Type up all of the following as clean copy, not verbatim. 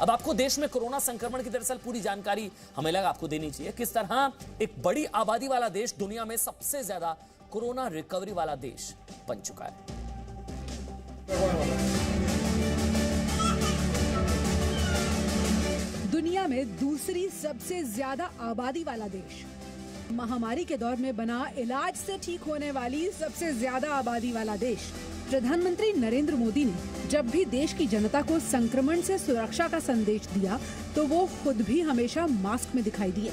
अब आपको देश में कोरोना संक्रमण की दरअसल पूरी जानकारी हमें लगा आपको देनी चाहिए। किस तरह एक बड़ी आबादी वाला देश दुनिया में सबसे ज्यादा कोरोना रिकवरी वाला देश बन चुका है। दुनिया में दूसरी सबसे ज्यादा आबादी वाला देश, महामारी के दौर में बना इलाज से ठीक होने वाली सबसे ज्यादा आबादी वाला देश। प्रधानमंत्री नरेंद्र मोदी ने जब भी देश की जनता को संक्रमण से सुरक्षा का संदेश दिया तो वो खुद भी हमेशा मास्क में दिखाई दिए।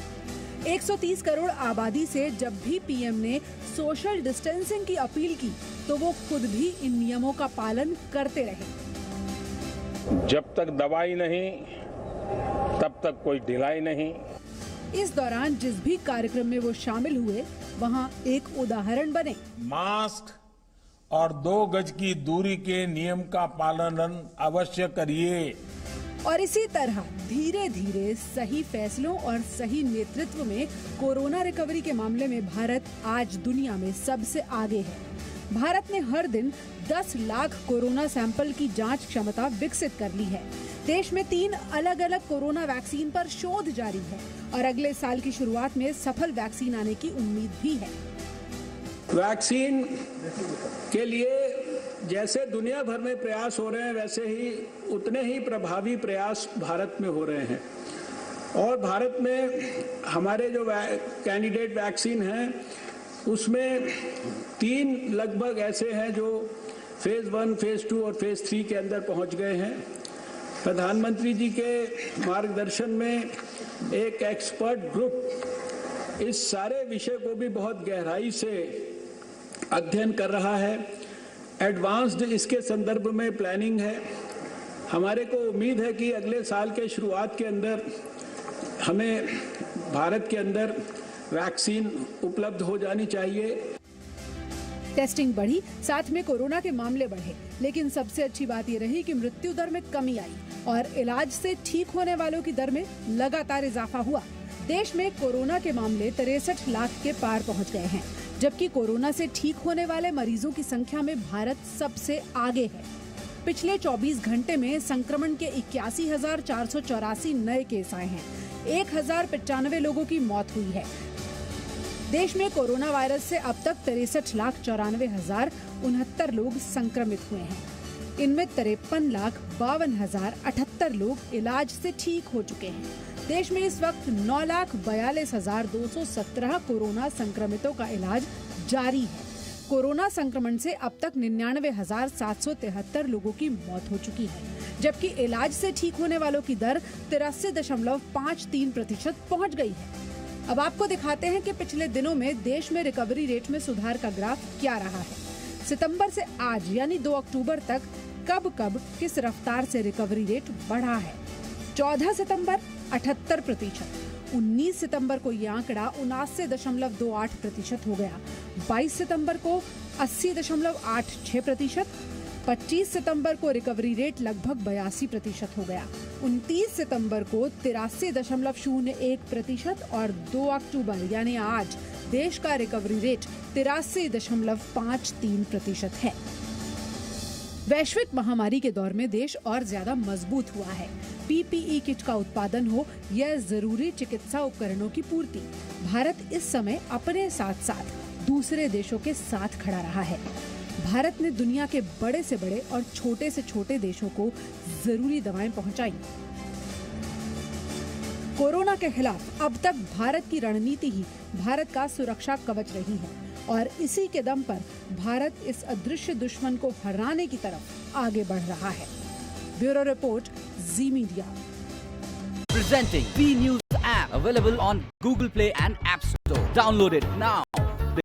130 करोड़ आबादी से जब भी पीएम ने सोशल डिस्टेंसिंग की अपील की तो वो खुद भी इन नियमों का पालन करते रहे। जब तक दवाई नहीं तब तक कोई ढिलाई नहीं। इस दौरान जिस भी कार्यक्रम में वो शामिल हुए वहाँ एक उदाहरण बने। मास्क और 2 गज की दूरी के नियम का पालन अवश्य करिए। और इसी तरह धीरे धीरे सही फैसलों और सही नेतृत्व में कोरोना रिकवरी के मामले में भारत आज दुनिया में सबसे आगे है। भारत ने हर दिन 10 लाख कोरोना सैंपल की जांच क्षमता विकसित कर ली है। देश में 3 अलग अलग कोरोना वैक्सीन पर शोध जारी है और अगले साल की शुरुआत में सफल वैक्सीन आने की उम्मीद भी है। वैक्सीन के लिए जैसे दुनिया भर में प्रयास हो रहे हैं वैसे ही उतने ही प्रभावी प्रयास भारत में हो रहे हैं। और भारत में हमारे जो कैंडिडेट वैक्सीन हैं उसमें 3 लगभग ऐसे हैं जो फेज 1, फेज 2 और फेज 3 के अंदर पहुंच गए हैं। प्रधानमंत्री जी के मार्गदर्शन में एक एक्सपर्ट ग्रुप इस सारे विषय को भी बहुत गहराई से अध्ययन कर रहा है। एडवांस्ड इसके संदर्भ में प्लानिंग है। हमारे को उम्मीद है कि अगले साल के शुरुआत के अंदर हमें भारत के अंदर वैक्सीन उपलब्ध हो जानी चाहिए। टेस्टिंग बढ़ी, साथ में कोरोना के मामले बढ़े, लेकिन सबसे अच्छी बात ये रही कि मृत्यु दर में कमी आई और इलाज से ठीक होने वालों की दर में लगातार इजाफा हुआ। देश में कोरोना के मामले 63 लाख के पार पहुंच गए हैं, जबकि कोरोना से ठीक होने वाले मरीजों की संख्या में भारत सबसे आगे है। पिछले 24 घंटे में संक्रमण के 81,484 नए केस आए हैं। 1,095 लोगों की मौत हुई है। देश में कोरोना वायरस से अब तक 63,94,069 लोग संक्रमित हुए हैं। इनमें 53,52,078 लोग इलाज से ठीक हो चुके हैं। देश में इस वक्त 9,42,217 कोरोना संक्रमितों का इलाज जारी है। कोरोना संक्रमण से अब तक 99,773 लोगों की मौत हो चुकी है, जबकि इलाज से ठीक होने वालों की दर 83.53% पहुँच गई है। अब आपको दिखाते हैं कि पिछले दिनों में देश में रिकवरी रेट में सुधार का ग्राफ क्या रहा है। सितंबर से आज यानी 2 अक्टूबर तक कब किस रफ्तार से रिकवरी रेट बढ़ा है। 14 सितंबर 78%, 19 सितंबर को ये आंकड़ा 79.28% हो गया, 22 सितंबर को 80.86%, 25 सितंबर को रिकवरी रेट लगभग 82% हो गया, 29 सितंबर को 83.01% और 2 अक्टूबर यानी आज देश का रिकवरी रेट 83.53% है। वैश्विक महामारी के दौर में देश और ज्यादा मजबूत हुआ है। पीपीई किट का उत्पादन हो या जरूरी चिकित्सा उपकरणों की पूर्ति, भारत इस समय अपने साथ साथ दूसरे देशों के साथ खड़ा रहा है। भारत ने दुनिया के बड़े से बड़े और छोटे से छोटे देशों को जरूरी दवाएं पहुंचाई। कोरोना के खिलाफ अब तक भारत की रणनीति ही भारत का सुरक्षा कवच रही है और इसी के दम पर भारत इस अदृश्य दुश्मन को हराने की तरफ आगे बढ़ रहा है। Bureau report, ji media. Presenting B News app available on Google Play and App Store. Download it now.